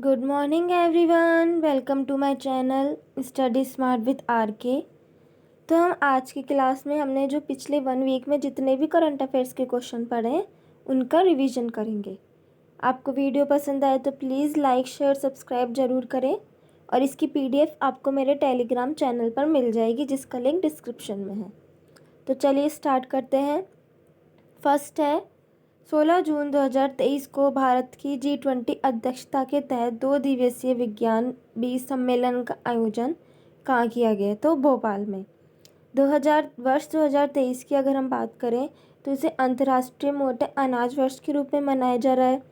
Good morning everyone, welcome to my channel study smart with R K. तो हम आज की क्लास में हमने जो पिछले 1 वीक में जितने भी करंट अफेयर्स के क्वेश्चन पढ़े हैं उनका रिवीजन करेंगे। आपको वीडियो पसंद आए तो प्लीज़ लाइक शेयर सब्सक्राइब ज़रूर करें और इसकी पीडीएफ आपको मेरे टेलीग्राम चैनल पर मिल जाएगी जिसका लिंक डिस्क्रिप्शन में है। तो चलिए स्टार्ट करते हैं। फर्स्ट है 16 जून 2023 को भारत की G20 अध्यक्षता के तहत 2 दिवसीय विज्ञान बीज सम्मेलन का आयोजन कहाँ किया गया? तो भोपाल में। 2023 की अगर हम बात करें तो इसे अंतर्राष्ट्रीय मोटे अनाज वर्ष के रूप में मनाया जा रहा है।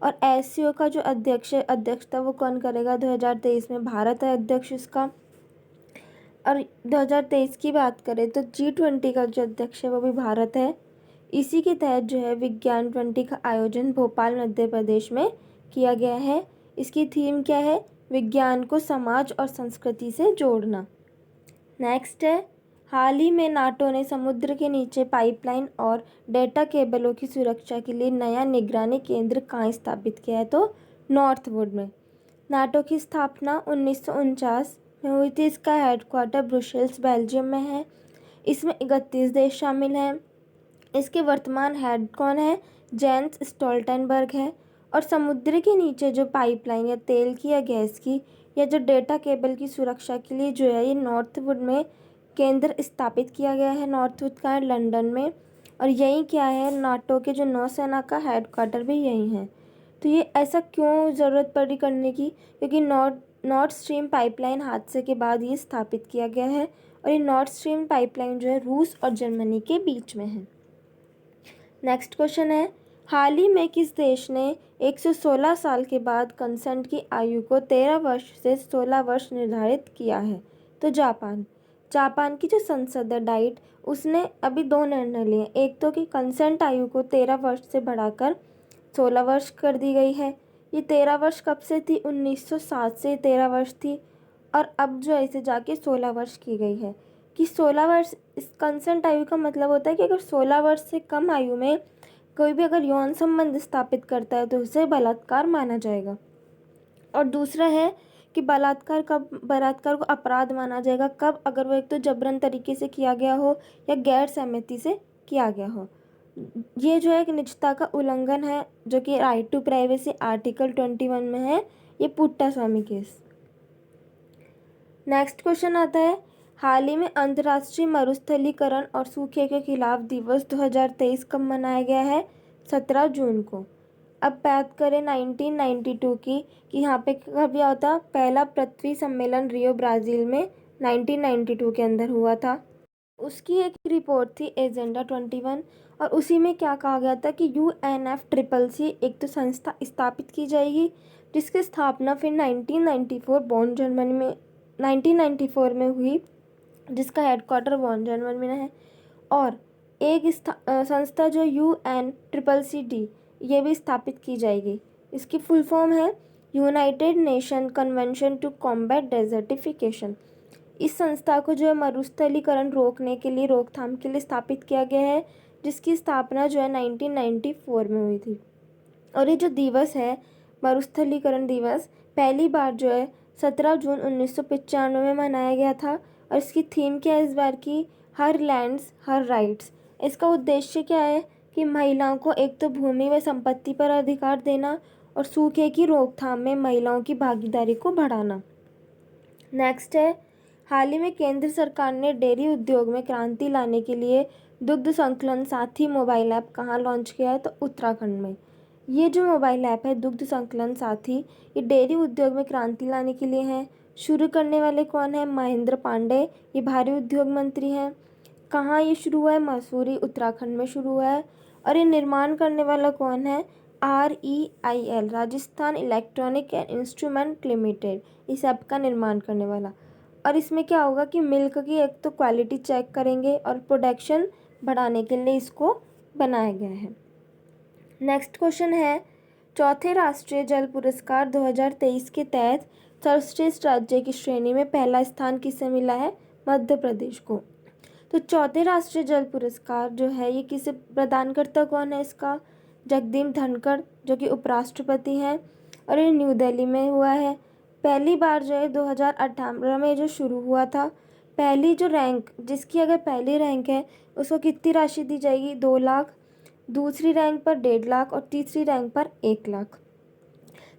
और एससीओ का जो अध्यक्षता वो कौन करेगा? 2023 में भारत है अध्यक्ष इसका। और 2023 की बात करें तो G20 का जो अध्यक्ष है वो भी भारत है। इसी के तहत जो है विज्ञान 20 का आयोजन भोपाल मध्य प्रदेश में किया गया है। इसकी थीम क्या है? विज्ञान को समाज और संस्कृति से जोड़ना। नेक्स्ट है, हाल ही में नाटो ने समुद्र के नीचे पाइपलाइन और डेटा केबलों की सुरक्षा के लिए नया निगरानी केंद्र कहाँ स्थापित किया है? तो नॉर्थवुड में। नाटो की स्थापना 1949 में हुई थी। इसका हेडक्वार्टर ब्रुसेल्स बेल्जियम में है। इसमें 31 देश शामिल हैं। इसके वर्तमान हेड कौन है? जेंस स्टोल्टनबर्ग है। और समुद्र के नीचे जो पाइपलाइन या तेल की या गैस की या जो डेटा केबल की सुरक्षा के लिए जो है ये नॉर्थवुड में केंद्र स्थापित किया गया है। नॉर्थवुड का है लंदन में। और यही क्या है, नाटो के जो नौसेना का हेडक्वार्टर भी यही है। तो ये ऐसा क्यों ज़रूरत पड़ी करने की? क्योंकि नॉर्थ स्ट्रीम पाइपलाइन हादसे के बाद ये स्थापित किया गया है। और ये नॉर्थ स्ट्रीम पाइपलाइन जो है रूस और जर्मनी के बीच में है। नेक्स्ट क्वेश्चन है, हाल ही में किस देश ने 116 साल के बाद कंसेंट की आयु को 13 वर्ष से 16 वर्ष निर्धारित किया है? तो जापान। जापान की जो संसद है डाइट, उसने अभी 2 निर्णय लिए। एक तो कि कंसेंट आयु को 13 वर्ष से बढ़ाकर 16 वर्ष कर दी गई है। ये 13 वर्ष कब से थी? 1960 से 13 वर्ष थी। और अब जो ऐसे जाके 16 वर्ष की गई है कि 16 वर्ष इस कंसेंट आयु का मतलब होता है कि अगर 16 वर्ष से कम आयु में कोई भी अगर यौन संबंध स्थापित करता है तो उसे बलात्कार माना जाएगा। और दूसरा है कि बलात्कार को अपराध माना जाएगा कब? अगर वो एक तो जबरन तरीके से किया गया हो या गैर सहमति से किया गया हो। ये जो है एक निजता का उल्लंघन है जो कि राइट टू प्राइवेसी आर्टिकल 21 में है। ये पुट्टास्वामी केस। नेक्स्ट क्वेश्चन आता है, हाल ही में अंतर्राष्ट्रीय मरुस्थलीकरण और सूखे के खिलाफ दिवस 2023 कब मनाया गया है? 17 जून को। अब बात करें 1992 की कि यहाँ पे कब यह होता? पहला पृथ्वी सम्मेलन रियो ब्राज़ील में 1992 के अंदर हुआ था। उसकी एक रिपोर्ट थी एजेंडा 21। और उसी में क्या कहा गया था कि UNFCCC एक तो संस्था स्थापित की जाएगी जिसकी स्थापना फिर 1994 में हुई, जिसका हेडक्वार्टर बॉन जर्मनी में है। और एक संस्था जो UNCCCD ये भी स्थापित की जाएगी। इसकी फुल फॉर्म है United Nation Convention to Combat Desertification. इस संस्था को जो है मरुस्थलीकरण रोकने के लिए, रोकथाम के लिए स्थापित किया गया है, जिसकी स्थापना जो है 1994 में हुई थी। और ये जो दिवस है मरुस्थलीकरण दिवस, पहली बार जो है 17 जून 1995 में मनाया गया था। और इसकी थीम क्या है इस बार की? हर लैंड्स हर राइट्स। इसका उद्देश्य क्या है कि महिलाओं को एक तो भूमि व संपत्ति पर अधिकार देना और सूखे की रोकथाम में महिलाओं की भागीदारी को बढ़ाना। नेक्स्ट है, हाल ही में केंद्र सरकार ने डेयरी उद्योग में क्रांति लाने के लिए दुग्ध संकलन साथी मोबाइल ऐप कहाँ लॉन्च किया है? तो उत्तराखंड में। ये जो मोबाइल ऐप है दुग्ध संकलन साथी, ये डेयरी उद्योग में क्रांति लाने के लिए है। शुरू करने वाले कौन है? महेंद्र पांडे, ये भारी उद्योग मंत्री हैं। कहाँ ये शुरू हुआ है? मसूरी उत्तराखंड में शुरू हुआ है। और ये निर्माण करने वाला कौन है? REIL Rajasthan electronic and instrument limited, इस ऐप का निर्माण करने वाला। और इसमें क्या होगा कि मिल्क की एक तो क्वालिटी चेक करेंगे और प्रोडक्शन बढ़ाने के लिए इसको बनाया गया है। नेक्स्ट क्वेश्चन है, चौथे राष्ट्रीय जल पुरस्कार 2023 के तहत सर्वश्रेष्ठ राज्य की श्रेणी में पहला स्थान किसे मिला है? मध्य प्रदेश को। तो चौथे राष्ट्रीय जल पुरस्कार जो है ये किसे प्रदान करता कौन है इसका? जगदीप धनखड़ जो कि उपराष्ट्रपति हैं। और ये न्यू दिल्ली में हुआ है। पहली बार जो है 2018 में जो शुरू हुआ था। पहली जो रैंक, जिसकी अगर पहली रैंक है उसको कितनी राशि दी जाएगी? 2 लाख। दूसरी रैंक पर 1.5 लाख और तीसरी रैंक पर 1 लाख।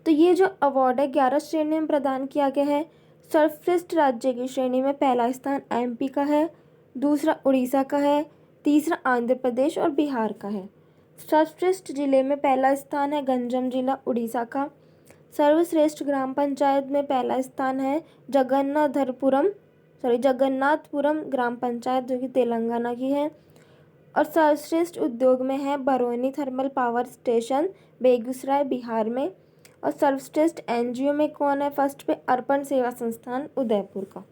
तो ये जो अवार्ड है 11 श्रेणी में प्रदान किया गया है। सर्वश्रेष्ठ राज्य की श्रेणी में पहला स्थान एमपी का है, दूसरा उड़ीसा का है, तीसरा आंध्र प्रदेश और बिहार का है। सर्वश्रेष्ठ जिले में पहला स्थान है गंजम जिला उड़ीसा का। सर्वश्रेष्ठ ग्राम पंचायत में पहला स्थान है जगन्नाथपुरम ग्राम पंचायत, जो कि तेलंगाना की है। और सर्वश्रेष्ठ उद्योग में है Barauni thermal power station, Begusarai Bihar में। और सर्वश्रेष्ठ एनजीओ में कौन है? फर्स्ट पे अर्पण सेवा संस्थान उदयपुर का।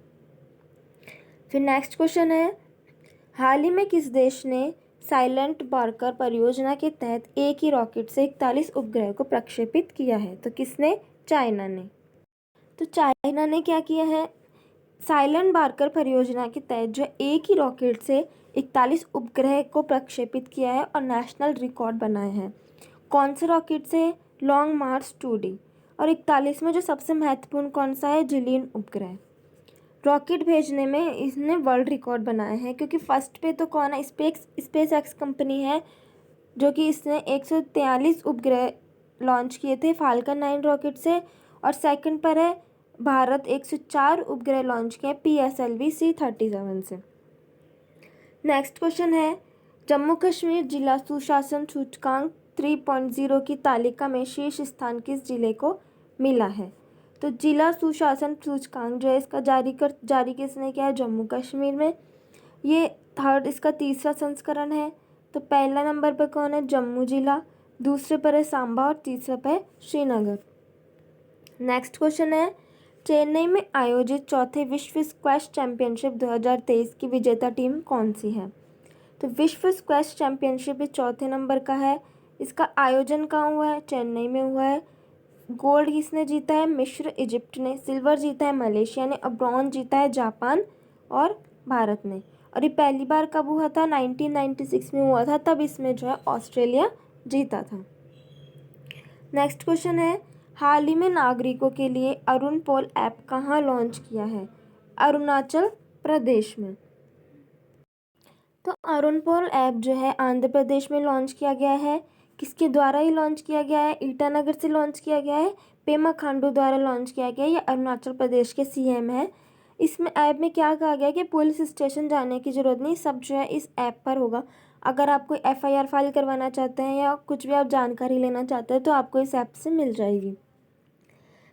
फिर नेक्स्ट क्वेश्चन है, हाल ही में किस देश ने साइलेंट बार्कर परियोजना के तहत एक ही रॉकेट से 41 उपग्रह को प्रक्षेपित किया है? तो किसने? चाइना ने। तो चाइना ने क्या किया है? साइलेंट बार्कर परियोजना के तहत जो एक ही रॉकेट से 41 उपग्रह को प्रक्षेपित किया है और नेशनल रिकॉर्ड बनाए हैं। कौन से रॉकेट से? लॉन्ग मार्च 2D। और 41 में जो सबसे महत्वपूर्ण कौन सा है? जिलियन उपग्रह। रॉकेट भेजने में इसने वर्ल्ड रिकॉर्ड बनाया है, क्योंकि फर्स्ट पे तो कौन है? स्पेस एक्स कंपनी है, जो कि इसने 143 उपग्रह लॉन्च किए थे फाल्कन 9 रॉकेट से। और सेकंड पर है भारत, 104 उपग्रह लॉन्च किए PSLV C-37 से। नेक्स्ट क्वेश्चन है, जम्मू कश्मीर जिला सुशासन सूचकांक 3.0 की तालिका में शीर्ष स्थान किस जिले को मिला है? तो जिला सुशासन सूचकांक जो है इसका जारी किसने किया है? जम्मू कश्मीर में। ये इसका तीसरा संस्करण है। तो पहला नंबर पर कौन है? जम्मू जिला, दूसरे पर है सांबा और तीसरे पर है श्रीनगर। नेक्स्ट क्वेश्चन है, चेन्नई में आयोजित चौथे विश्व स्क्वैश चैंपियनशिप 2023 की विजेता टीम कौन सी है? तो विश्व स्क्वैश चैंपियनशिप ये चौथे नंबर का है। इसका आयोजन कहाँ हुआ है? चेन्नई में हुआ है। गोल्ड किसने जीता है? मिस्र इजिप्ट ने। सिल्वर जीता है मलेशिया ने। और ब्रॉन्ज जीता है जापान और भारत ने। और ये पहली बार कब हुआ था? 1996 में हुआ था, तब इसमें जो है ऑस्ट्रेलिया जीता था। नेक्स्ट क्वेश्चन है, हाल ही में नागरिकों के लिए अरुण पोल ऐप कहाँ लॉन्च किया है? अरुणाचल प्रदेश में। तो अरुण पोल ऐप जो है आंध्र प्रदेश में लॉन्च किया गया है। किसके द्वारा ही लॉन्च किया गया है? ईटानगर से लॉन्च किया गया है। पेमा खांडू द्वारा लॉन्च किया गया है। ये अरुणाचल प्रदेश के CM है। इसमें ऐप में क्या कहा गया है कि पुलिस स्टेशन जाने की ज़रूरत नहीं, सब जो है इस ऐप पर होगा। अगर आप कोई FIR फाइल करवाना चाहते हैं या कुछ भी आप जानकारी लेना चाहते हैं तो आपको इस ऐप से मिल जाएगी।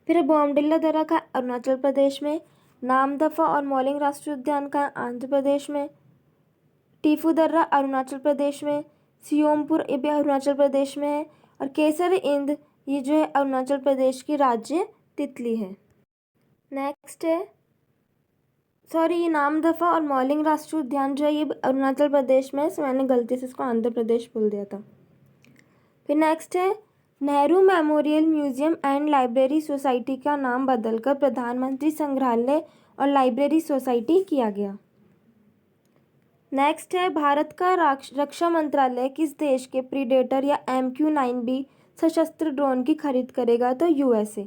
फिर बॉमडिल्ला दर्रा का अरुणाचल प्रदेश में। नामदफा और मौलिंग राष्ट्रीय उद्यान का आंध्र प्रदेश में। टीफू दर्रा अरुणाचल प्रदेश में। सियोमपुर ये भी अरुणाचल प्रदेश में है। और केसर इंद ये जो है अरुणाचल प्रदेश की राज्य तितली है। नेक्स्ट है, ये नामदफा और मौलिंग राष्ट्रीय उद्यान जो है ये अरुणाचल प्रदेश में है, so मैंने गलती से इसको आंध्र प्रदेश बोल दिया था। फिर नेक्स्ट है, Nehru memorial museum and library society का नाम बदलकर प्रधानमंत्री संग्रहालय और लाइब्रेरी सोसाइटी किया गया। नेक्स्ट है, भारत का रक्षा मंत्रालय किस देश के प्रीडेटर या MQ-9B सशस्त्र ड्रोन की खरीद करेगा? तो USA।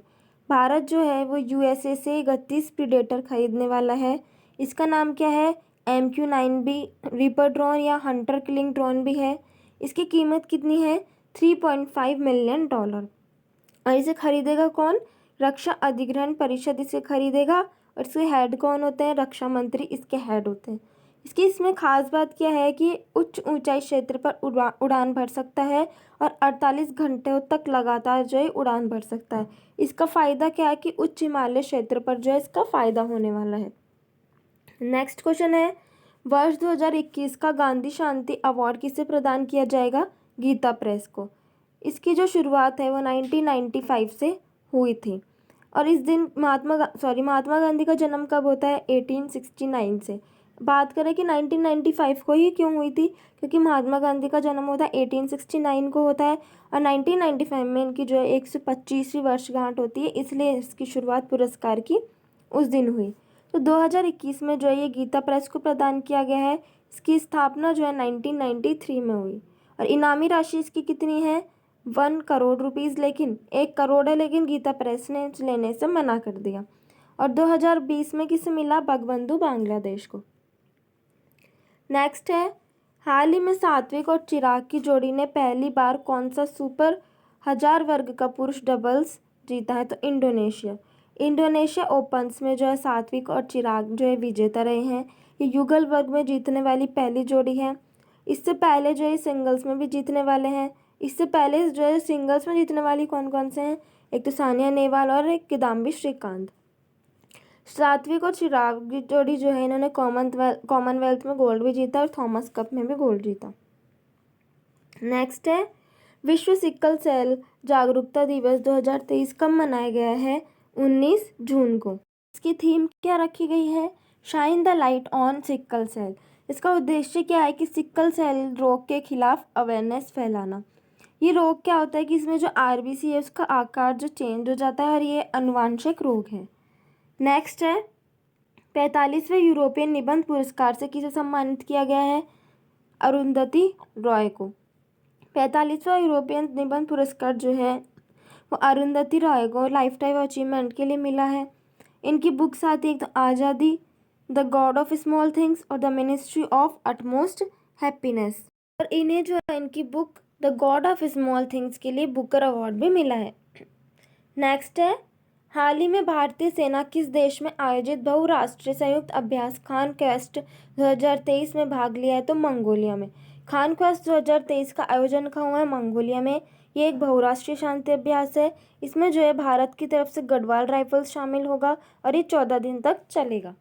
भारत जो है वो USA से 31 प्रीडेटर खरीदने वाला है। इसका नाम क्या है? MQ-9B रीपर ड्रोन या हंटर किलिंग ड्रोन भी है। इसकी कीमत कितनी है? $3.5 मिलियन। और इसे खरीदेगा कौन? रक्षा अधिग्रहण परिषद इसे खरीदेगा। और इसके हेड कौन होते हैं? रक्षा मंत्री इसके हेड होते हैं। इसमें खास बात क्या है कि उच्च ऊंचाई क्षेत्र पर उड़ान भर सकता है और 48 घंटे तक लगातार जो है उड़ान भर सकता है। इसका फ़ायदा क्या है कि उच्च हिमालय क्षेत्र पर जो है इसका फ़ायदा होने वाला है। नेक्स्ट क्वेश्चन है, वर्ष 2021 का गांधी शांति अवार्ड किसे प्रदान किया जाएगा? गीता प्रेस को। इसकी जो शुरुआत है वो 1995 से हुई थी। और इस दिन महात्मा गांधी का जन्म कब होता है? 1869 से। बात करें कि 1995 को ही क्यों हुई थी, क्योंकि महात्मा गांधी का जन्म होता है 1869 को होता है और 1995 में इनकी जो है 125वीं वर्षगांठ होती है, इसलिए इसकी शुरुआत पुरस्कार की उस दिन हुई। तो 2021 में जो है ये गीता प्रेस को प्रदान किया गया है। इसकी स्थापना जो है 1993 में हुई। और इनामी राशि इसकी कितनी है? 1 करोड़ रुपीज़, लेकिन 1 करोड़ है, लेकिन गीता प्रेस ने लेने से मना कर दिया। और 2020 में किसे मिला? बंगबंधु बांग्लादेश को। नेक्स्ट है, हाल ही में सात्विक और चिराग की जोड़ी ने पहली बार कौन सा सुपर 1000 वर्ग का पुरुष डबल्स जीता है? तो इंडोनेशिया ओपन्स में जो है सात्विक और चिराग जो है विजेता रहे हैं। ये युगल वर्ग में जीतने वाली पहली जोड़ी है। इससे पहले जो है सिंगल्स में भी जीतने वाले हैं। इससे पहले जो है सिंगल्स में जीतने वाली कौन कौन से हैं? एक तो सानिया नेहवाल और एक किदाम्बी श्रीकांत। सात्विक और चिराग की जोड़ी जो है इन्होंने कॉमनवेल्थ में गोल्ड भी जीता और थॉमस कप में भी गोल्ड जीता। नेक्स्ट है, विश्व सिकल सेल जागरूकता दिवस 2023 कब मनाया गया है? 19 जून को। इसकी थीम क्या रखी गई है? Shine the light on sickle cell. इसका उद्देश्य क्या है कि सिकल सेल रोग के खिलाफ अवेयरनेस फैलाना। ये रोग क्या होता है कि इसमें जो आरबीसी है उसका आकार जो चेंज हो जाता है और ये अनुवांशिक रोग है। नेक्स्ट है, 45वें यूरोपियन निबंध पुरस्कार से किसे सम्मानित किया गया है? अरुंधति रॉय को। 45वां यूरोपियन निबंध पुरस्कार जो है वो अरुंधति रॉय को लाइफ टाइम अचीवमेंट के लिए मिला है। इनकी बुक्स आती है, एक तो आज़ादी, the God of small things और the ministry of utmost happiness. और इन्हें जो है इनकी book the God of small things के लिए बुकर अवार्ड भी मिला है। नेक्स्ट है, हाल ही में भारतीय सेना किस देश में आयोजित बहुराष्ट्रीय संयुक्त अभ्यास खान क्वेस्ट 2023 में भाग लिया है? तो मंगोलिया में। खान क्वेस्ट 2023 का आयोजन कहाँ हुआ है? मंगोलिया में। ये एक बहुराष्ट्रीय शांति अभ्यास है। इसमें जो है भारत की तरफ से गढ़वाल राइफल्स शामिल होगा और ये 14 दिन तक चलेगा।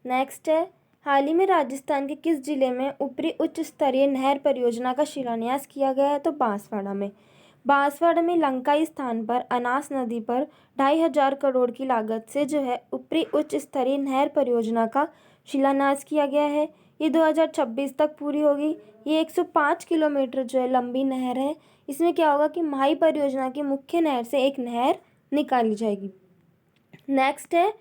नेक्स्ट है, हाल ही में राजस्थान के किस जिले में ऊपरी उच्च स्तरीय नहर परियोजना का शिलान्यास किया गया है? तो बांसवाड़ा में। बांसवाड़ा में लंकाई स्थान पर अनास नदी पर 2500 करोड़ की लागत से जो है ऊपरी उच्च स्तरीय नहर परियोजना का शिलान्यास किया गया है। ये 2026 तक पूरी होगी। ये 105 किलोमीटर जो है लंबी नहर है। इसमें क्या होगा कि माही परियोजना की मुख्य नहर से एक नहर निकाली जाएगी। नेक्स्ट है,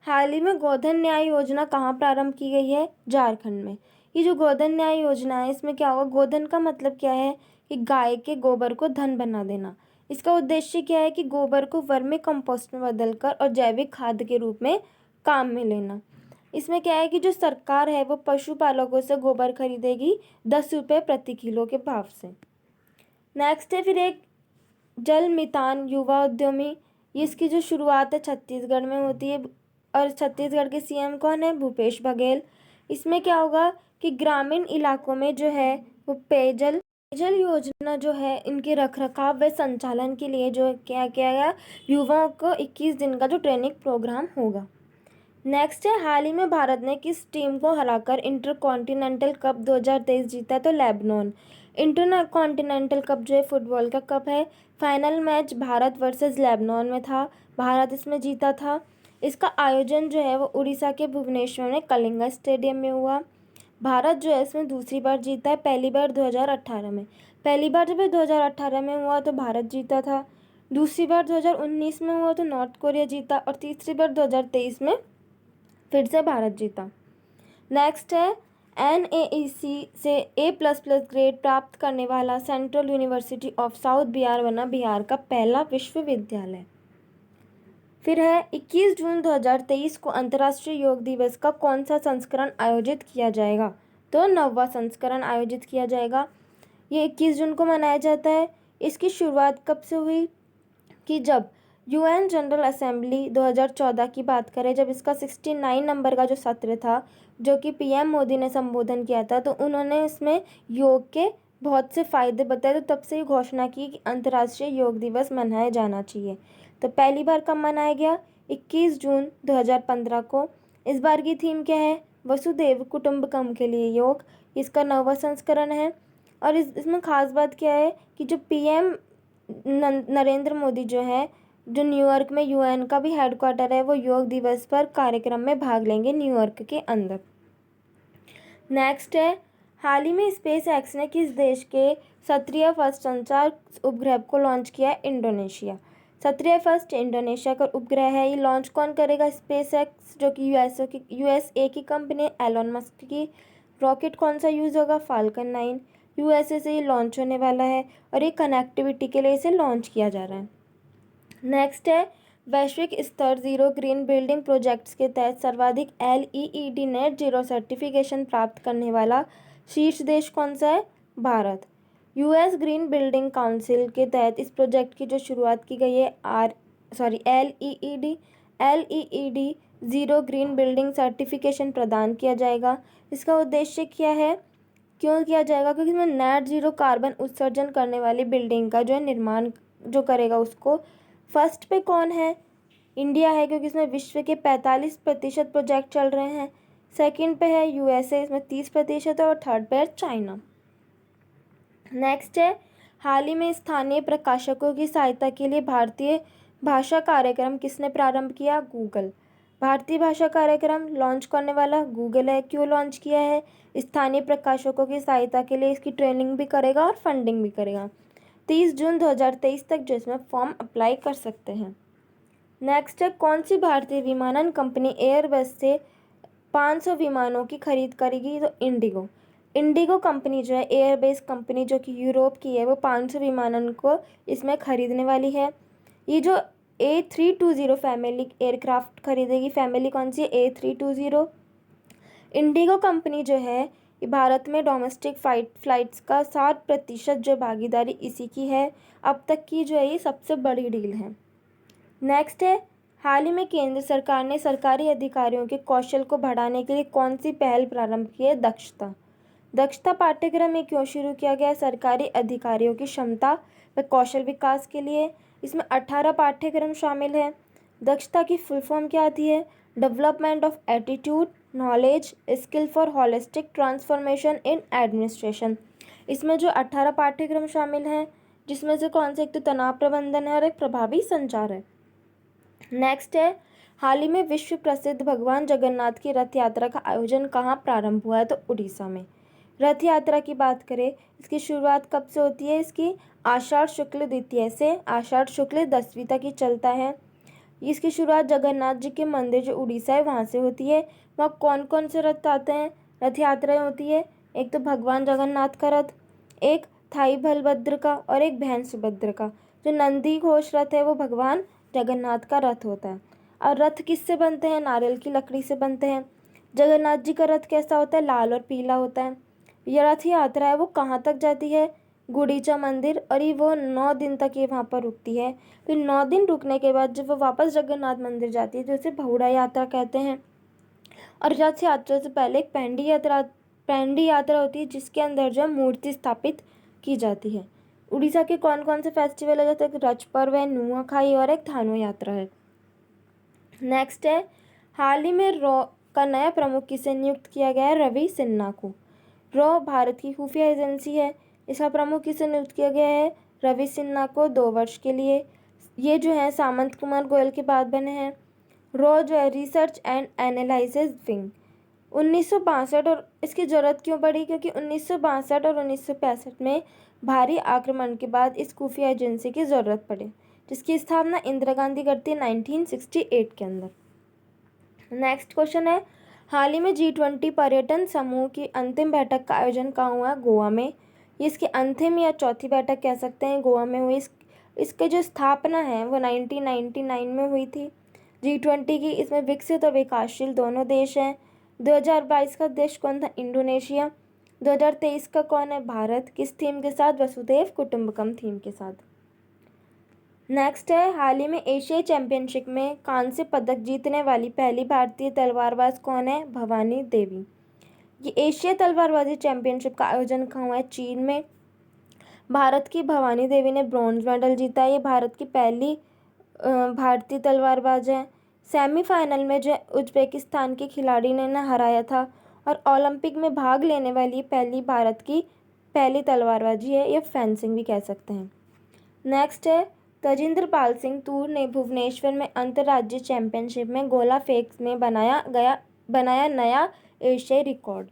हाल ही में गोधन न्याय योजना कहाँ प्रारंभ की गई है? झारखंड में। ये जो गोधन न्याय योजना है इसमें क्या होगा? गोधन का मतलब क्या है कि गाय के गोबर को धन बना देना। इसका उद्देश्य क्या है कि गोबर को वर्मी कंपोस्ट में बदलकर और जैविक खाद के रूप में काम में लेना। इसमें क्या है कि जो सरकार है वो पशुपालकों से गोबर खरीदेगी 10 रुपये प्रति किलो के भाव से। नेक्स्ट है फिर एक जल मितान युवा उद्यमी। इसकी जो शुरुआत है छत्तीसगढ़ में होती है और छत्तीसगढ़ के सीएम कौन है? भूपेश बघेल। इसमें क्या होगा कि ग्रामीण इलाकों में जो है वो पेयजल योजना जो है इनके रखरखाव व संचालन के लिए जो क्या किया गया, युवाओं को 21 दिन का जो ट्रेनिंग प्रोग्राम होगा। नेक्स्ट है, हाल ही में भारत ने किस टीम को हराकर इंटरकॉन्टिनेंटल कप 2023 जीता? तो लेबनान। इंटरकॉन्टिनेंटल कप जो है फुटबॉल का कप है। Final match Bharat versus Lebanon में था। भारत इसमें जीता था। इसका आयोजन जो है वो उड़ीसा के भुवनेश्वर में कलिंगा स्टेडियम में हुआ। भारत जो है इसमें दूसरी बार जीता है। पहली बार 2018 में। पहली बार जब 2018 में हुआ तो भारत जीता था। दूसरी बार 2019 में हुआ तो नॉर्थ कोरिया जीता और तीसरी बार 2023 में फिर से भारत जीता। नेक्स्ट है, NAEC से A++ ग्रेड प्राप्त करने वाला central university of south Bihar बना बिहार का पहला विश्वविद्यालय। फिर है 21 जून 2023 को अंतर्राष्ट्रीय योग दिवस का कौन सा संस्करण आयोजित किया जाएगा? तो 9वां संस्करण आयोजित किया जाएगा। ये 21 जून को मनाया जाता है। इसकी शुरुआत कब से हुई कि जब UN जनरल असेंबली 2014 की बात करें, जब इसका 69 नंबर का जो सत्र था जो कि PM मोदी ने संबोधन किया था, तो उन्होंने इसमें योग के बहुत से फ़ायदे बताए। तो तब से ये घोषणा की कि अंतर्राष्ट्रीय योग दिवस मनाया जाना चाहिए। तो पहली बार कब मनाया गया? 21 जून 2015 को। इस बार की थीम क्या है? वसुधैव कुटुंबकम के लिए योग। इसका 9वां संस्करण है। और इसमें खास बात क्या है कि जो PM नरेंद्र मोदी जो है, जो न्यूयॉर्क में UN का भी हेडक्वार्टर है, वो योग दिवस पर कार्यक्रम में भाग लेंगे न्यूयॉर्क के अंदर। नेक्स्ट है, हाल ही में स्पेस एक्स ने किस देश के क्षत्रिय फर्स्ट संचार उपग्रह को लॉन्च किया है? इंडोनेशिया। क्षत्रिय फर्स्ट इंडोनेशिया का उपग्रह है। ये लॉन्च कौन करेगा? स्पेस एक्स, जो कि USA की कंपनी एलोन मस्क की। रॉकेट कौन सा यूज़ होगा? फाल्कन 9। यूएसए से ये लॉन्च होने वाला है और ये कनेक्टिविटी के लिए इसे लॉन्च किया जा रहा है। नेक्स्ट है वैश्विक स्तर जीरो ग्रीन बिल्डिंग प्रोजेक्ट्स के तहत सर्वाधिक LEED नेट जीरो सर्टिफिकेशन प्राप्त करने वाला शीर्ष देश कौन सा है? Bharat. US green building council के तहत इस प्रोजेक्ट की जो शुरुआत की गई है LEED zero green building certification प्रदान किया जाएगा। इसका उद्देश्य क्या है, क्यों किया जाएगा? क्योंकि इसमें नेट जीरो कार्बन उत्सर्जन करने वाली बिल्डिंग का जो है निर्माण जो करेगा उसको। फर्स्ट पे कौन है? इंडिया है, क्योंकि इसमें विश्व के 45% प्रोजेक्ट चल रहे हैं। सेकंड पे है यूएसए, इसमें 30% है, और थर्ड पे है चाइना। नेक्स्ट है हाल ही में स्थानीय प्रकाशकों की सहायता के लिए भारतीय भाषा कार्यक्रम किसने प्रारंभ किया? गूगल। भारतीय भाषा कार्यक्रम लॉन्च करने वाला गूगल है। क्यों लॉन्च किया है? स्थानीय प्रकाशकों की सहायता के लिए इसकी ट्रेनिंग भी करेगा और फंडिंग भी करेगा। 30 जून 2023 तक जो इसमें फॉर्म अप्लाई कर सकते हैं। नेक्स्ट है कौन सी भारतीय विमानन कंपनी एयरबस से 500 विमानों की खरीद करेगी? तो इंडिगो कंपनी जो है एयरबेस कंपनी जो कि यूरोप की है, वो 500 विमानन को इसमें खरीदने वाली है। ये जो A320 फैमिली एयरक्राफ्ट खरीदेगी, फैमिली कौन सी है? A320। इंडिगो कंपनी जो है ये भारत में डोमेस्टिक फ्लाइट्स का 60% जो भागीदारी इसी की है। अब तक की जो है ये सबसे बड़ी डील है। नेक्स्ट है हाल ही में केंद्र सरकार ने सरकारी अधिकारियों के कौशल को बढ़ाने के लिए कौन सी पहल प्रारंभ की है? दक्षता पाठ्यक्रम में क्यों शुरू किया गया? सरकारी अधिकारियों की क्षमता व कौशल विकास के लिए। इसमें 18 पाठ्यक्रम शामिल है। दक्षता की फुल फॉर्म क्या आती है? Development of attitude, knowledge, skill for holistic transformation in administration. इसमें जो 18 पाठ्यक्रम शामिल हैं, जिसमें से कौन से? एक तो तनाव प्रबंधन है और एक प्रभावी संचार है। नेक्स्ट है हाल ही में विश्व प्रसिद्ध भगवान जगन्नाथ की रथ यात्रा का आयोजन कहाँ प्रारंभ हुआ है? तो उड़ीसा में। रथ यात्रा की बात करें, इसकी शुरुआत कब से होती है? इसकी आषाढ़ शुक्ल द्वितीया से आषाढ़ शुक्ल दशमी तक ही चलता है। इसकी शुरुआत जगन्नाथ जी के मंदिर जो उड़ीसा है वहाँ से होती है। वहाँ कौन कौन से रथ आते हैं, रथ यात्राएं होती है? एक तो भगवान जगन्नाथ का रथ, एक थाई बलभद्र का, और एक बहन सुभद्र का। जो नंदी घोष रथ है वो भगवान जगन्नाथ का रथ होता है। और रथ किससे बनते हैं? नारियल की लकड़ी से बनते हैं। जगन्नाथ जी का रथ कैसा होता है? लाल और पीला होता है। यह रथ यात्रा है वो कहाँ तक जाती है? गुड़ीचा मंदिर, और ये वो 9 दिन तक ये वहाँ पर रुकती है। फिर 9 दिन रुकने के बाद जब वो वापस जगन्नाथ मंदिर जाती है तो इसे बहुड़ा यात्रा कहते हैं। और रथ यात्रा से पहले एक पैंडी यात्रा होती है, जिसके अंदर जो मूर्ति स्थापित की जाती है। उड़ीसा के कौन कौन से फेस्टिवल है? जैसे एक रज पर्व है, नुआखाई, और एक धानु यात्रा है। नेक्स्ट है हाल ही में रॉ का नया प्रमुख किसे नियुक्त किया गया है? रवि सिन्हा को। रॉ भारत की खुफिया एजेंसी है, इसका प्रमुख किसे नियुक्त किया गया है? रवि सिन्हा को 2 वर्ष के लिए। ये जो है सामंत कुमार गोयल के बाद बने हैं। रॉ जो है रिसर्च एंड एनालिसिस विंग 1962। और इसकी ज़रूरत क्यों पड़ी? क्योंकि 1962 और 1965 में भारी आक्रमण के बाद इस खुफिया एजेंसी की ज़रूरत पड़ी, जिसकी स्थापना इंदिरा गांधी करती है 1968 के अंदर। नेक्स्ट क्वेश्चन है हाल ही में G20 पर्यटन समूह की अंतिम बैठक का आयोजन कहाँ हुआ? गोवा में। ये इसकी अंतिम या चौथी बैठक कह सकते हैं, गोवा में हुई। इसके जो स्थापना है वो 1999 में हुई थी। G20 की इसमें विकसित और विकासशील दोनों देश हैं। 2022 का देश कौन था? इंडोनेशिया। 2023 का कौन है? भारत। किस थीम के साथ? वसुधैव कुटुंबकम थीम के साथ। नेक्स्ट है हाल ही में एशियाई चैंपियनशिप में कांस्य पदक जीतने वाली पहली भारतीय तलवारबाज कौन है? भवानी देवी। ये एशियाई तलवारबाजी चैंपियनशिप का आयोजन कहाँ हुआ है? चीन में। भारत की भवानी देवी ने ब्रॉन्ज मेडल जीता है। ये भारत की पहली भारतीय तलवारबाज है। सेमीफाइनल में जो उज्बेकिस्तान के खिलाड़ी ने हराया था, और ओलंपिक में भाग लेने वाली पहली भारत की पहली तलवारबाजी है, या फेंसिंग भी कह सकते हैं। नेक्स्ट है तजिंदर पाल सिंह तूर ने भुवनेश्वर में अंतर्राज्यीय चैंपियनशिप में गोला फेंक में बनाया नया एशियाई रिकॉर्ड।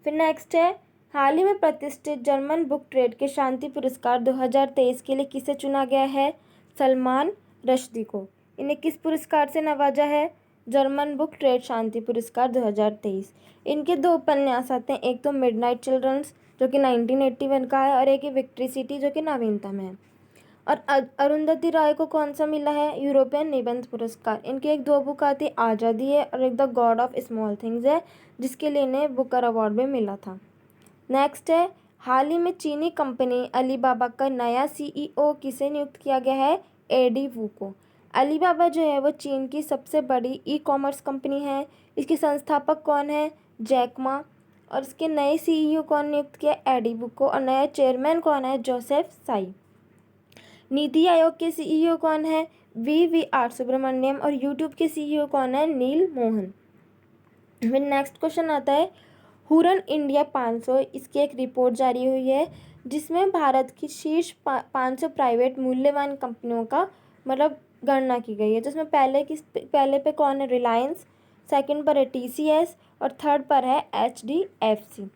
फिर नेक्स्ट है हाल ही में प्रतिष्ठित जर्मन बुक ट्रेड के शांति पुरस्कार 2023 के लिए किसे चुना गया है? सलमान रश्दी को। इन्हें किस पुरस्कार से नवाजा है? जर्मन बुक ट्रेड शांति पुरस्कार 2023। इनके 2 उपन्यास आते हैं, एक तो मिडनाइट चिल्ड्रंस जो कि 1981 का है, और एक विक्ट्री सिटी जो कि नवीनतम है। और अरुंधति रॉय को कौन सा मिला है? यूरोपियन निबंध पुरस्कार। इनकी एक 2 बुक आती है, आज़ादी है और एक the God of small things है, जिसके लिए इन्हें बुकर अवार्ड भी मिला था। नेक्स्ट है, हाल ही में चीनी कंपनी अलीबाबा का नया सीईओ किसे नियुक्त किया गया है? एडी वू को। अलीबाबा जो है वो चीन की सबसे बड़ी ई कॉमर्स कंपनी है। इसके संस्थापक कौन है? Jack Ma. और इसके नए सीईओ कौन नियुक्त किया? एडी वू को। और नया चेयरमैन कौन है? जोसेफ साई। नीति आयोग के सीईओ कौन है? V R Subrahmanyam. और यूट्यूब के सीईओ कौन है? नील मोहन। फिर नेक्स्ट क्वेश्चन आता है, हुरन इंडिया 500, इसकी एक रिपोर्ट जारी हुई है जिसमें भारत की शीर्ष 500 प्राइवेट मूल्यवान कंपनियों का मतलब गणना की गई है। जिसमें पहले पे कौन है? रिलायंस, सेकंड पर है टीसीएस और थर्ड पर है एचडीएफसी।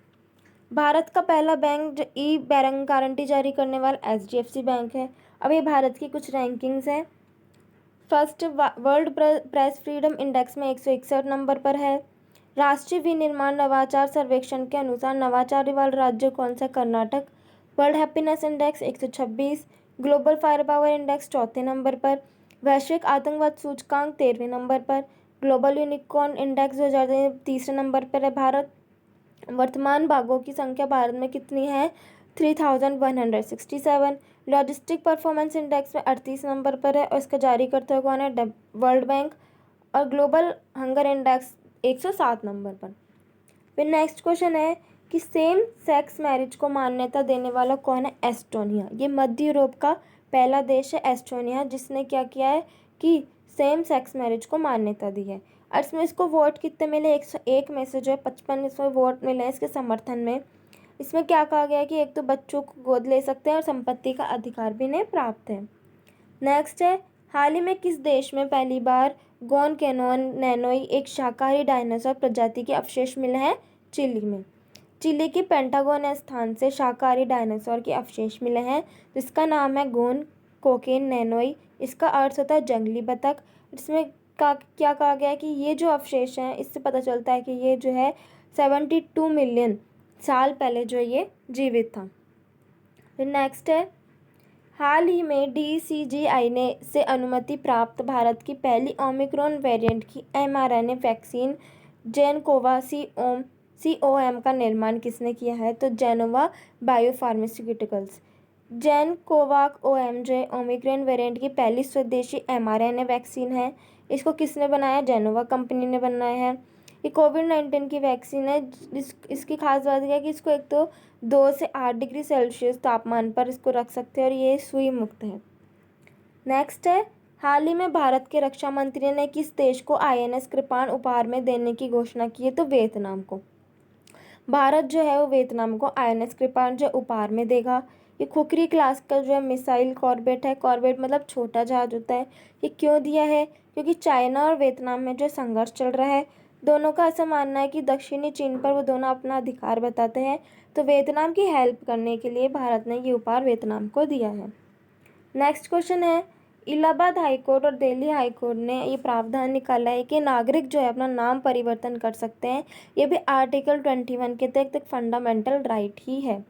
भारत का पहला बैंक जो ई बैंक गारंटी जारी करने वाला एचडीएफसी बैंक है। अब ये भारत की कुछ रैंकिंग्स हैं। First world press freedom index में 161 नंबर पर है। राष्ट्रीय विनिर्माण नवाचार सर्वेक्षण के अनुसार नवाचारी वाला राज्य कौन सा? Karnataka. World happiness index 126। Global fire power index 4थे नंबर पर। वैश्विक आतंकवाद सूचकांक 13वें नंबर पर। ग्लोबल यूनिकॉर्न इंडेक्स 2023 तीसरे नंबर पर है भारत। वर्तमान बाघों की संख्या भारत में कितनी है? 3167। लॉजिस्टिक परफॉर्मेंस इंडेक्स में 38 नंबर पर है और इसका जारी करता है कौन है? World bank. और ग्लोबल हंगर इंडेक्स 107 नंबर पर। फिर नेक्स्ट क्वेश्चन है कि सेम सेक्स मैरिज को मान्यता देने वाला कौन है? एस्टोनिया। ये मध्य यूरोप का पहला देश है एस्टोनिया, जिसने क्या किया है कि सेम सेक्स मैरिज को मान्यता दी है। और इसमें इसको वोट कितने मिले? 101 में से जो है 55 इसमें वोट मिले हैं इसके समर्थन में। इसमें क्या कहा गया है कि एक तो बच्चों को गोद ले सकते हैं और संपत्ति का अधिकार भी इन्हें प्राप्त है। नेक्स्ट है, हाल ही में किस देश में पहली बार गोन कैनोन नैनोई एक शाकाहारी डायनासोर प्रजाति के अवशेष मिले हैं? चिली में। चिली के पेंटागोन स्थान से शाकाहारी डायनासोर के अवशेष मिले हैं जिसका नाम है गोन कोकेन नैनोई। इसका अर्थ होता है जंगली बतख। इसमें क्या कहा गया है कि ये जो अवशेष हैं इससे पता चलता है कि ये जो है 72 मिलियन साल पहले जो ये जीवित था। फिर नेक्स्ट है, हाल ही में डीसीजीआई ने से अनुमति प्राप्त भारत की पहली ओमिक्रॉन वेरिएंट की एमआरएनए वैक्सीन जेनकोवा सीओएम का निर्माण किसने किया है? तो जेनोवा बायोफार्मास्यूटिकल्स। जेनकोवाक ओएम जो ओमिक्रॉन वेरिएंट की पहली स्वदेशी एमआरएनए वैक्सीन है। इसको किसने बनाया? जेनोवा कंपनी ने बनाया है। ये कोविड-19 की वैक्सीन है। इसकी खास बात यह है कि इसको एक तो 2 से 8 डिग्री सेल्सियस तापमान पर इसको रख सकते हैं और ये सुई मुक्त है। नेक्स्ट है, हाल ही में भारत के रक्षा मंत्री ने किस देश को आईएनएस कृपाण उपहार में देने की घोषणा की है? तो वियतनाम को। भारत जो है वो वियतनाम को आईएनएस कृपाण जो उपहार में देगा। ये खुखरी क्लास का जो है मिसाइल कॉर्बेट है। कॉर्बेट मतलब छोटा जहाज होता है। ये क्यों दिया है? क्योंकि चाइना और वियतनाम में जो संघर्ष चल रहा है, दोनों का ऐसा मानना है कि दक्षिणी चीन पर वो दोनों अपना अधिकार बताते हैं, तो वियतनाम की हेल्प करने के लिए भारत ने ये उपहार वियतनाम को दिया है। नेक्स्ट क्वेश्चन है, इलाहाबाद हाईकोर्ट और दिल्ली हाईकोर्ट ने ये प्रावधान निकाला है कि नागरिक जो है अपना नाम परिवर्तन कर सकते हैं। ये भी आर्टिकल 21 के तहत एक फंडामेंटल राइट ही है।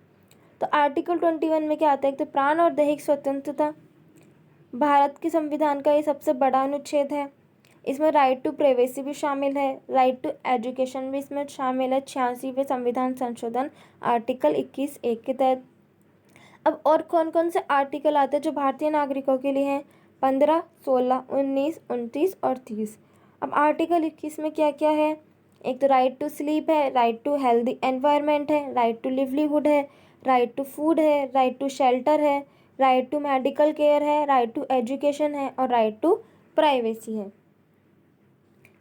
तो आर्टिकल 21 में क्या आता है? तो प्राण और दैहिक स्वतंत्रता भारत के संविधान का ये सबसे बड़ा अनुच्छेद है। इसमें राइट टू प्राइवेसी भी शामिल है, राइट टू एजुकेशन भी इसमें शामिल है 86वें संविधान संशोधन आर्टिकल 21(1) के तहत। अब और कौन कौन से आर्टिकल आते हैं जो भारतीय नागरिकों के लिए हैं? 15, 16, 19, 29 और 30। अब आर्टिकल 21 में क्या क्या है? एक तो राइट टू स्लीप है, राइट टू हेल्दी एनवायरनमेंट है, राइट टू लिवलीहुड है, राइट टू फूड है, राइट टू शेल्टर है, राइट टू मेडिकल केयर है, राइट टू एजुकेशन है और राइट टू प्राइवेसी है।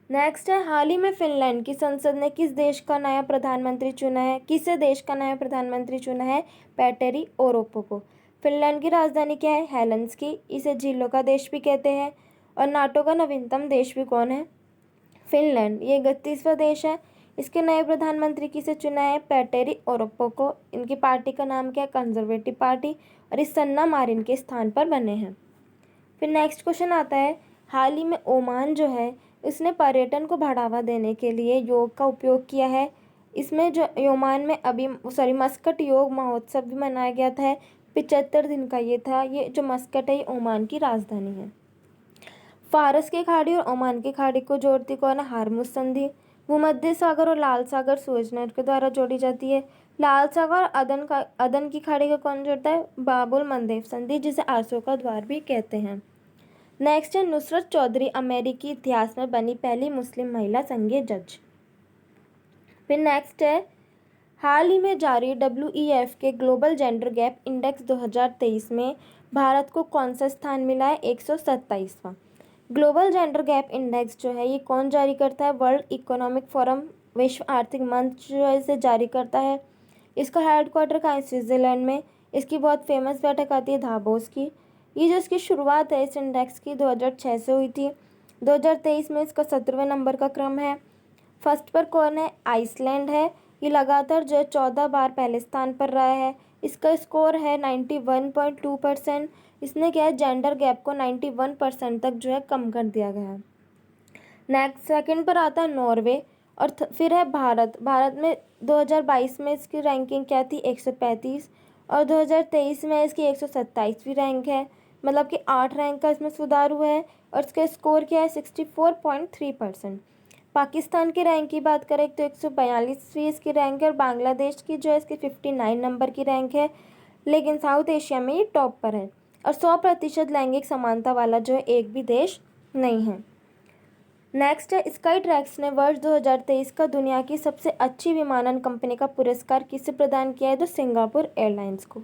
नेक्स्ट है, हाल ही में फिनलैंड की संसद ने किस देश का नया प्रधानमंत्री चुना है? किस देश का नया प्रधानमंत्री चुना है? पेटेरी ओरोपो को। फिनलैंड की राजधानी क्या है? हेलेंसिकी। इसे झीलों का देश भी कहते हैं। और नाटो का नवीनतम देश भी कौन है? फिनलैंड। ये 31वां देश है। इसके नए प्रधानमंत्री किसे चुना है? पेटेरी ओरोपो को। इनकी पार्टी का नाम क्या है? Conservative party. और इस सन्ना मारिन के स्थान पर बने हैं। फिर नेक्स्ट क्वेश्चन आता है, हाल ही में ओमान जो है उसने पर्यटन को बढ़ावा देने के लिए योग का उपयोग किया है। इसमें जो ओमान में अभी मस्कट योग महोत्सव भी मनाया गया था। 75 दिन का ये था। ये जो मस्कट है ये ओमान की राजधानी है। फारस की खाड़ी और ओमान की खाड़ी को जोड़ती कौन है? हार्मुज संधि। भूमध्य सागर और लाल सागर सुएज नहर के द्वारा जोड़ी जाती है। लाल सागर और अदन की खाड़ी को कौन जोड़ता है? बाबुल मंदेव संधि, जिसे आरसो का द्वार भी कहते हैं। नेक्स्ट है नुसरत चौधरी, अमेरिकी इतिहास में बनी पहली मुस्लिम महिला संघीय जज। फिर नेक्स्ट है हाल ही में जारी WEF के ग्लोबल जेंडर गैप इंडेक्स 2023 में भारत को कौन सा स्थान मिला है? 127वां। ग्लोबल जेंडर गैप इंडेक्स जो है ये कौन जारी करता है? वर्ल्ड इकोनॉमिक फोरम, विश्व आर्थिक मंच जो है इसे जारी करता है। इसका हेडक्वार्टर कहाँ है? स्विट्जरलैंड में। इसकी बहुत फेमस बैठक आती है दावोस की। ये जो इसकी शुरुआत है इस इंडेक्स की 2006 से हुई थी। 2023 में इसका 17वें नंबर का क्रम है। फर्स्ट पर कौन है? आइसलैंड है। ये लगातार जो है 14 बार पहले स्थान पर रहा है। इसका स्कोर है 91.2%। इसने क्या है जेंडर गैप को 91% तक जो है कम कर दिया गया है। नेक्स्ट सेकंड पर आता है नॉर्वे और फिर है भारत। भारत में 2022 में इसकी रैंकिंग क्या थी? 135 और 2023 में इसकी 127वीं रैंक है। मतलब कि 8 रैंक का इसमें सुधार हुआ है और इसका स्कोर क्या है? 64.3%। पाकिस्तान की रैंक की बात करें तो 142वीं इसकी रैंक है और बांग्लादेश की जो है इसकी 59 नंबर की रैंक है। लेकिन साउथ एशिया में ये टॉप पर है और 100% लैंगिक समानता वाला जो है एक भी देश नहीं है। नेक्स्ट है स्काई ट्रैक्स ने वर्ष 2023 का दुनिया की सबसे अच्छी विमानन कंपनी का पुरस्कार किसे प्रदान किया है? तो सिंगापुर एयरलाइंस को।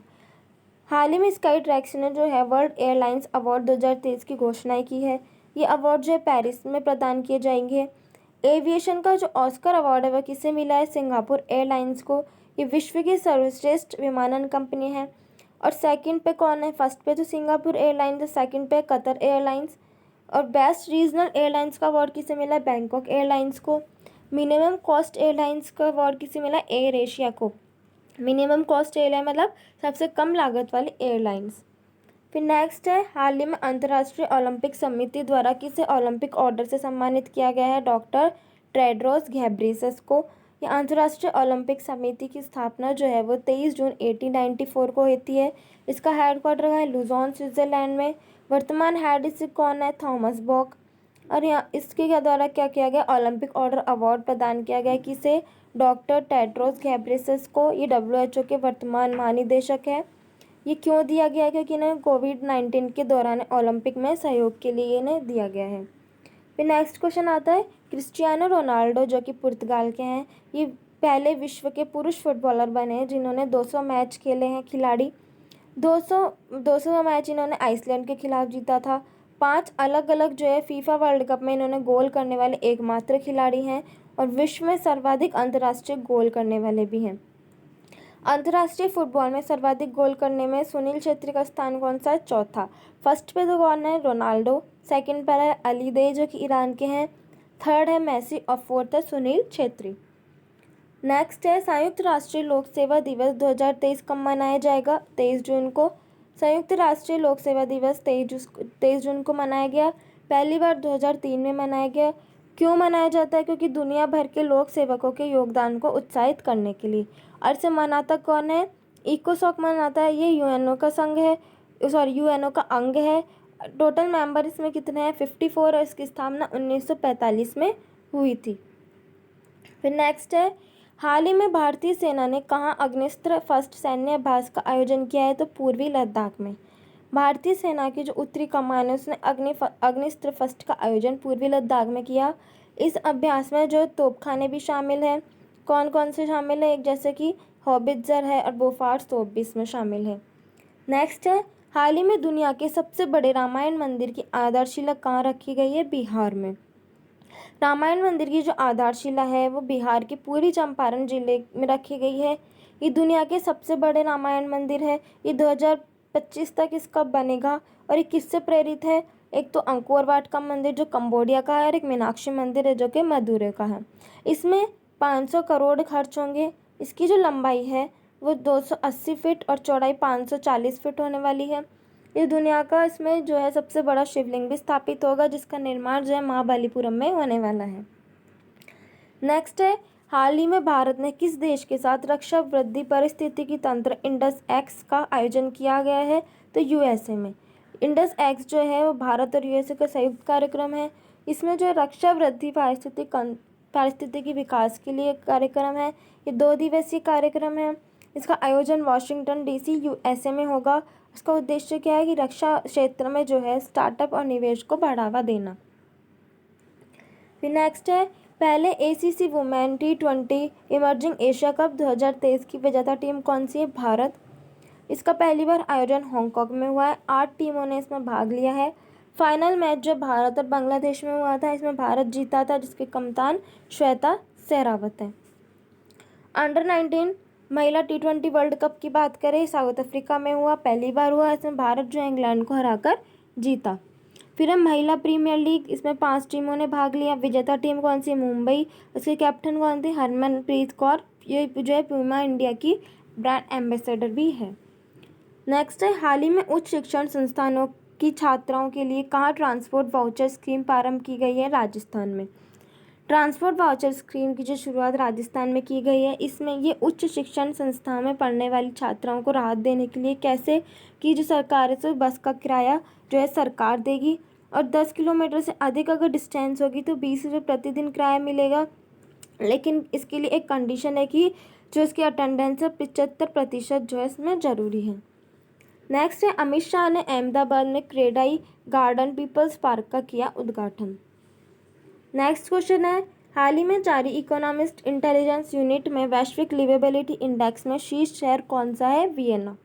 हाल ही में स्काई ट्रैक्स ने जो है वर्ल्ड एयरलाइंस अवार्ड 2023 की घोषणा की है। ये अवार्ड जो है पेरिस में प्रदान किए जाएंगे। एविएशन का जो ऑस्कर अवार्ड है वह किसे मिला है? सिंगापुर एयरलाइंस को। ये विश्व की सर्वश्रेष्ठ विमानन कंपनी है। और सेकंड पे कौन है? फर्स्ट पे तो सिंगापुर एयरलाइंस है, सेकंड पे कतर एयरलाइंस। और बेस्ट रीजनल एयरलाइंस का अवार्ड किसे मिला है? बैंकॉक एयरलाइंस को। मिनिमम कॉस्ट एयरलाइंस का अवार्ड किसे मिला है? एयर एशिया को। मिनिमम कॉस्ट एयरलाइन मतलब सबसे कम लागत वाली एयरलाइंस। फिर नेक्स्ट है हाल ही में अंतर्राष्ट्रीय ओलंपिक समिति द्वारा किसे ओलंपिक ऑर्डर से सम्मानित किया गया है? डॉक्टर टेड्रोस घेब्रेयेसस को। यह अंतर्राष्ट्रीय ओलंपिक समिति की स्थापना जो है वो 23 जून 1894 को होती है। इसका हेडक्वार्टर है लुजॉन स्विट्जरलैंड में। वर्तमान हेड इससे कौन है? थॉमस बॉक। और यहाँ इसके द्वारा क्या किया गया? ओलंपिक ऑर्डर अवार्ड प्रदान किया गया किसे? डॉक्टर टेड्रोस घेब्रेयेसस को। ये WHO के वर्तमान महानिदेशक है। ये क्यों दिया गया है? क्योंकि इन्हें कोविड-19 के दौरान ओलंपिक में सहयोग के लिए इन्हें दिया गया है। फिर नेक्स्ट क्वेश्चन आता है क्रिस्टियानो रोनाल्डो जो कि पुर्तगाल के हैं। ये पहले विश्व के पुरुष फुटबॉलर बने हैं जिन्होंने 200 मैच खेले हैं। खिलाड़ी 200 मैच इन्होंने आइसलैंड के खिलाफ जीता था। 5 अलग अलग जो है फीफा वर्ल्ड कप में इन्होंने गोल करने वाले एकमात्र खिलाड़ी हैं और विश्व में सर्वाधिक अंतर्राष्ट्रीय गोल करने वाले भी हैं। अंतर्राष्ट्रीय फुटबॉल में सर्वाधिक गोल करने में सुनील छेत्री का स्थान कौन सा है? चौथा। फर्स्ट पे तो कौन है? रोनाल्डो। सेकंड पर है अलीदे जो कि ईरान के हैं। थर्ड है मेसी और फोर्थ है सुनील छेत्री। नेक्स्ट है संयुक्त राष्ट्रीय लोक सेवा दिवस 2023 कब मनाया जाएगा? 23 जून को। संयुक्त राष्ट्रीय लोक सेवा दिवस 23 जून को मनाया गया। पहली बार 2003 में मनाया गया। क्यों मनाया जाता है? क्योंकि दुनिया भर के लोक सेवकों के योगदान को उत्साहित करने के लिए। और इसे मनाता कौन है? इकोसॉक मनाता है। ये यूएनओ का संघ है, यूएनओ का अंग है। टोटल मेंबर इसमें कितने हैं? 54 और इसकी स्थापना 1945 में हुई थी। फिर नेक्स्ट है हाल ही में भारतीय सेना ने कहाँ अग्निस्त्र फर्स्ट सैन्य अभ्यास का आयोजन किया है? तो पूर्वी लद्दाख में। भारतीय सेना की जो उत्तरी कमान है उसने अग्निस्त्र फर्स्ट का आयोजन पूर्वी लद्दाख में किया। इस अभ्यास में जो तोपखाने भी शामिल हैं। कौन कौन से शामिल है? एक जैसे कि हॉबिट्जर है और बोफार्स तोप भी इसमें शामिल है। नेक्स्ट है हाल ही में दुनिया के सबसे बड़े रामायण मंदिर की आधारशिला कहाँ रखी गई है? बिहार में। रामायण मंदिर की जो आधारशिला है वो बिहार के पूर्वी चंपारण जिले में रखी गई है। ये दुनिया के सबसे बड़े रामायण मंदिर है। ये 2025 तक इसका बनेगा। और ये किससे प्रेरित है? एक तो अंकोर वाट का मंदिर जो कंबोडिया का है और एक मीनाक्षी मंदिर है जो कि मदुरै का है। इसमें 500 करोड़ खर्च होंगे। इसकी जो लंबाई है वो 280 फीट और चौड़ाई 540 फीट होने वाली है। ये दुनिया का इसमें जो है सबसे बड़ा शिवलिंग भी स्थापित होगा जिसका निर्माण जो है महाबलीपुरम में होने वाला है। नेक्स्ट है हाल ही में भारत ने किस देश के साथ रक्षा वृद्धि पारिस्थितिकी तंत्र इंडस एक्स का आयोजन किया गया है? तो यूएसए में। इंडस एक्स जो है वो भारत और यूएसए का संयुक्त कार्यक्रम है। इसमें जो रक्षा वृद्धि पारिस्थितिकी विकास के लिए कार्यक्रम है। ये 2 दिवसीय कार्यक्रम है। इसका आयोजन वाशिंगटन डीसी यूएसए में होगा। इसका उद्देश्य क्या है कि रक्षा क्षेत्र में जो है स्टार्टअप और निवेश को बढ़ावा देना। फिर नेक्स्ट है, पहले ACC women T20 emerging Asia cup 2023 की विजेता टीम कौन सी है? भारत। इसका पहली बार आयोजन हांगकांग में हुआ है। 8 टीमों ने इसमें भाग लिया है। फाइनल मैच जो भारत और बांग्लादेश में हुआ था, इसमें भारत जीता था, जिसके कप्तान श्वेता शेरावत है। अंडर 19 महिला T20 वर्ल्ड कप की बात करें, साउथ अफ्रीका में हुआ, पहली बार हुआ। इसमें भारत जो इंग्लैंड को हराकर जीता। फिर है महिला प्रीमियर लीग, इसमें 5 टीमों ने भाग लिया। विजेता टीम कौन सी? मुंबई। उसके कैप्टन कौन थे? हरमनप्रीत कौर। ये जो है प्यूमा इंडिया की ब्रांड एम्बेसडर भी है। नेक्स्ट है, हाल ही में उच्च शिक्षण संस्थानों की छात्राओं के लिए कहाँ ट्रांसपोर्ट वाउचर स्कीम प्रारंभ की गई है? राजस्थान में। ट्रांसपोर्ट वाउचर स्कीम की जो शुरुआत राजस्थान में की गई है, इसमें ये उच्च शिक्षण संस्थाओं में पढ़ने वाली छात्राओं को राहत देने के लिए कैसे कि जो सरकार है तो बस का किराया जो है सरकार देगी, और 10 किलोमीटर से अधिक अगर डिस्टेंस होगी तो 20 रुपये प्रतिदिन किराया मिलेगा। लेकिन इसके लिए एक कंडीशन है कि जो इसकी अटेंडेंस है 75% जो है इसमें ज़रूरी है। नेक्स्ट है, अमित शाह ने अहमदाबाद में क्रेडाई गार्डन पीपल्स पार्क का किया उद्घाटन। नेक्स्ट क्वेश्चन है, हाल ही में जारी इकोनॉमिस्ट इंटेलिजेंस यूनिट में वैश्विक लिवेबिलिटी इंडेक्स में शीर्ष शहर कौन सा है? वियना।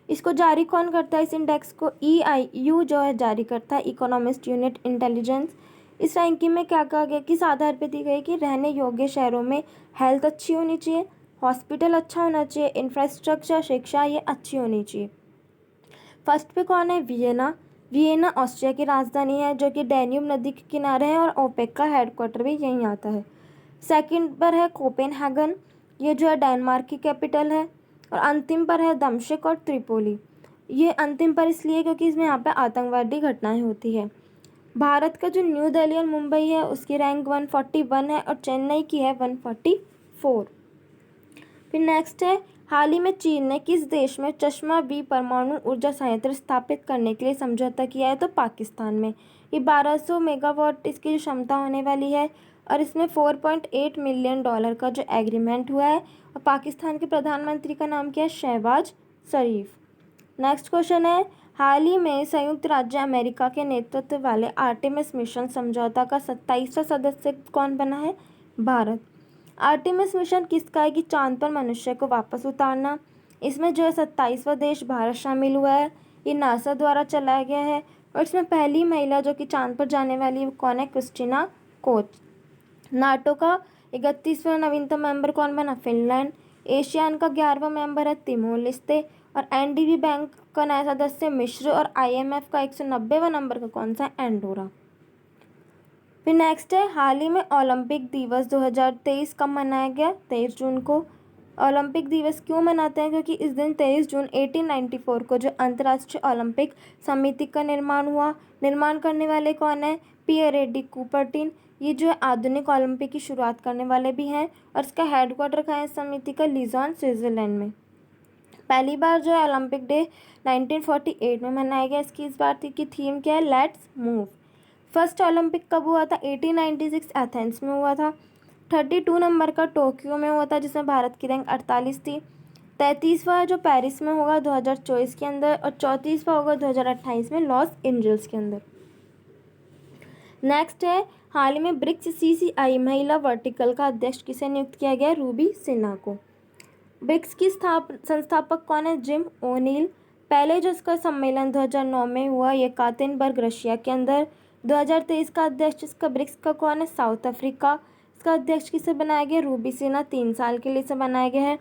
इसको जारी कौन करता है? इस इंडेक्स को EIU जो है जारी करता है, इकोनॉमिस्ट यूनिट इंटेलिजेंस। इस रैंकिंग में क्या कहा गया? किस आधार पर दी गई कि रहने योग्य शहरों में हेल्थ अच्छी होनी चाहिए, हॉस्पिटल अच्छा होना चाहिए, इंफ्रास्ट्रक्चर शिक्षा ये अच्छी होनी चाहिए। फर्स्ट पे कौन है? वियना। वियना ऑस्ट्रिया की राजधानी है, जो कि डैन्यूब नदी के किनारे है, और ओपेक का हेडक्वार्टर भी यहीं आता है। सेकंड पर है कोपेनहेगन, ये जो है डेनमार्क की कैपिटल है। और अंतिम पर है दमश्क और त्रिपोली। ये अंतिम पर इसलिए क्योंकि इसमें यहाँ पे आतंकवादी घटनाएं होती है। भारत का जो न्यू दिल्ली और मुंबई है उसकी रैंक 141 है, और चेन्नई की है 144। फिर नेक्स्ट है, हाल ही में चीन ने किस देश में चश्मा बी परमाणु ऊर्जा संयंत्र स्थापित करने के लिए समझौता किया है? तो पाकिस्तान में। ये 1200 मेगावाट इसकी जो क्षमता होने वाली है, और इसमें $4.8 मिलियन का जो एग्रीमेंट हुआ है। और पाकिस्तान के प्रधानमंत्री का नाम क्या है? शहबाज शरीफ। नेक्स्ट क्वेश्चन है, हाल ही में संयुक्त राज्य अमेरिका के नेतृत्व वाले आर्टेमिस मिशन समझौता का 27वां सदस्य कौन बना है? भारत। आर्टेमिस मिशन किसका है? कि चांद पर मनुष्य को वापस उतारना। इसमें जो है 27वां देश भारत शामिल हुआ है। ये नासा द्वारा चलाया गया है, और इसमें पहली महिला जो कि चांद पर जाने वाली है कौन है? Christina Koch. नाटो का 31वां नवीनतम मेंबर कौन बना? फिनलैंड। एशियान का 11वां मेंबर है तिमोर लेस्ते। और NDB बैंक का नया सदस्य मिस्र। और IMF का 190वां नंबर का कौन सा? एंडोरा। फिर नेक्स्ट है, हाल ही में ओलंपिक दिवस 2023 कब मनाया गया? 23 जून को। ओलंपिक दिवस क्यों मनाते हैं? क्योंकि इस दिन 23 जून 1894 को जो अंतर्राष्ट्रीय ओलंपिक समिति का निर्माण हुआ। निर्माण करने वाले कौन है? पियर डी कुपर्टिन। ये जो है आधुनिक ओलंपिक की शुरुआत करने वाले भी हैं, और इसका हेडक्वार्टर कहाँ है समिति का? लीजॉन स्विट्जरलैंड में। पहली बार जो है ओलंपिक डे 1948 में मनाया गया। इसकी इस बार की थीम क्या है? Let's move. फर्स्ट ओलंपिक कब हुआ था? 1896 एथेंस में हुआ था। 32 नंबर का टोक्यो में हुआ था, जिसमें भारत की रैंक 48 थी। 33वां जो पेरिस में होगा 2024 के अंदर, और 34वां होगा 2028 में लॉस एंजल्स के अंदर। नेक्स्ट है, हाल ही में ब्रिक्स CCI महिला वर्टिकल का अध्यक्ष किसे नियुक्त किया गया? रूबी सिन्हा को। ब्रिक्स की संस्थापक कौन है? Jim O'Neill. पहले जो इसका सम्मेलन 2009 में हुआ, ये कातेनबर्ग रशिया के अंदर। 2023 का अध्यक्ष इसका ब्रिक्स का कौन है? South Africa. इसका अध्यक्ष किसे बनाया गया? रूबी सिन्हा। 3 साल के लिए इसे बनाया गया है।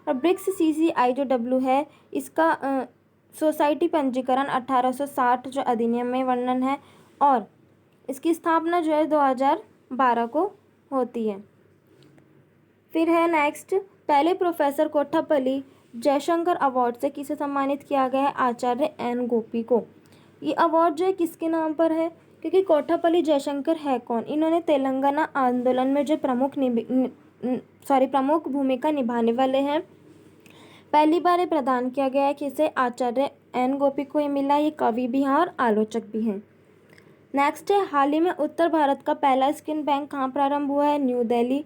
और ब्रिक्स CCI जो W है, इसका सोसाइटी पंजीकरण 1860 जो अधिनियम में वर्णन है, और इसकी स्थापना जो है 2012 को होती है। फिर है नेक्स्ट, पहले प्रोफेसर कोट्टापल्ली जयशंकर अवार्ड से किसे सम्मानित किया गया है? आचार्य N गोपी को। ये अवार्ड जो है किसके नाम पर है? क्योंकि कोट्टापल्ली जयशंकर है कौन? इन्होंने तेलंगाना आंदोलन में जो प्रमुख प्रमुख भूमिका निभाने वाले हैं। पहली बार ये प्रदान किया गया है कि इसे आचार्य एन गोपी को ये मिला। ये कवि भी हैं और आलोचक भी हैं। नेक्स्ट है, हाल ही में उत्तर भारत का पहला स्किन बैंक कहाँ प्रारंभ हुआ है? न्यू दिल्ली।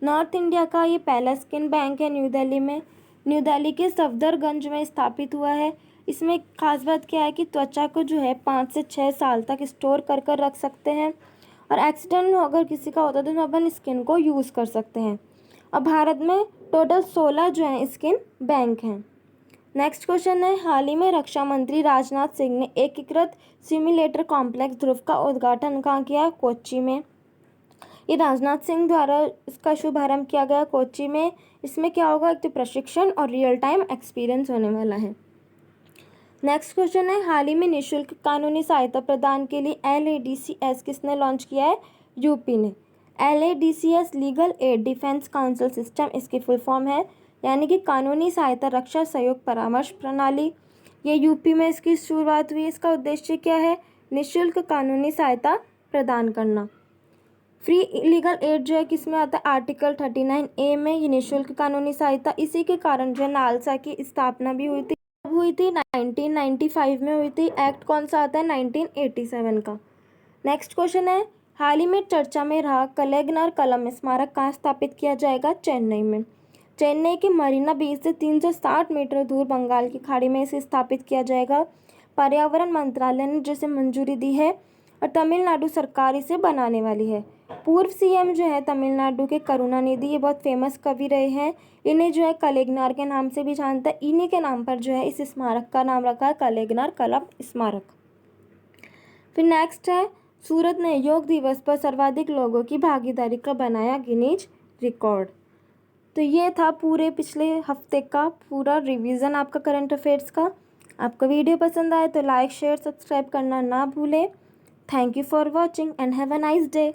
नॉर्थ इंडिया का ये पहला स्किन बैंक है न्यू दिल्ली में। न्यू दिल्ली के सफदरगंज में स्थापित हुआ है। इसमें खास बात क्या है कि त्वचा को जो है 5 से 6 साल तक स्टोर कर कर रख सकते हैं और एक्सीडेंट अगर किसी का होता है तो हम अपन स्किन को यूज़ कर सकते हैं। और भारत में टोटल 16 जो हैं स्किन बैंक हैं। नेक्स्ट क्वेश्चन है, हाल ही में रक्षा मंत्री राजनाथ सिंह ने एकीकृत सिम्युलेटर कॉम्प्लेक्स ध्रुव का उद्घाटन कहाँ किया? कोच्चि में। ये राजनाथ सिंह द्वारा इसका शुभारंभ किया गया कोच्चि में। इसमें क्या होगा? एक तो प्रशिक्षण और रियल टाइम एक्सपीरियंस होने वाला है। नेक्स्ट क्वेश्चन है, हाल ही में निःशुल्क कानूनी सहायता प्रदान के लिए LADCS किसने लॉन्च किया है? यूपी ने। LADCS legal aid defence council system इसकी फुल फॉर्म है, यानी कि कानूनी सहायता रक्षा सहयोग परामर्श प्रणाली। ये यूपी में इसकी शुरुआत हुई। इसका उद्देश्य क्या है? निःशुल्क कानूनी सहायता प्रदान करना। फ्री लीगल एड जो है किस में आता है? आर्टिकल 39A में ये निःशुल्क कानूनी सहायता। इसी के कारण जो है नालसा की स्थापना भी हुई थी। कब हुई थी? 1995 में हुई थी। एक्ट कौन सा आता है? 1987 का। नेक्स्ट क्वेश्चन है, हाल ही में चर्चा में रहा कलेग्नर कलम स्मारक कहाँ स्थापित किया जाएगा? चेन्नई में। चेन्नई के मरीना बीच से 360 मीटर दूर बंगाल की खाड़ी में इसे स्थापित किया जाएगा। पर्यावरण मंत्रालय ने जिसे मंजूरी दी है और तमिलनाडु सरकार इसे बनाने वाली है। पूर्व CM जो है तमिलनाडु के करुणानिधि, ये बहुत फेमस कवि रहे हैं। इन्हें जो है कलेग्नार के नाम से भी जानता है। इन्हीं के नाम पर जो है इस स्मारक का नाम रखा है कलेग्नार कलम स्मारक। फिर नेक्स्ट है, सूरत ने योग दिवस पर सर्वाधिक लोगों की भागीदारी का बनाया गिनीज रिकॉर्ड। तो ये था पूरे पिछले हफ्ते का पूरा रिवीजन आपका करंट अफेयर्स का। आपको वीडियो पसंद आए तो लाइक शेयर सब्सक्राइब करना ना भूलें। Thank you for watching and have a nice day.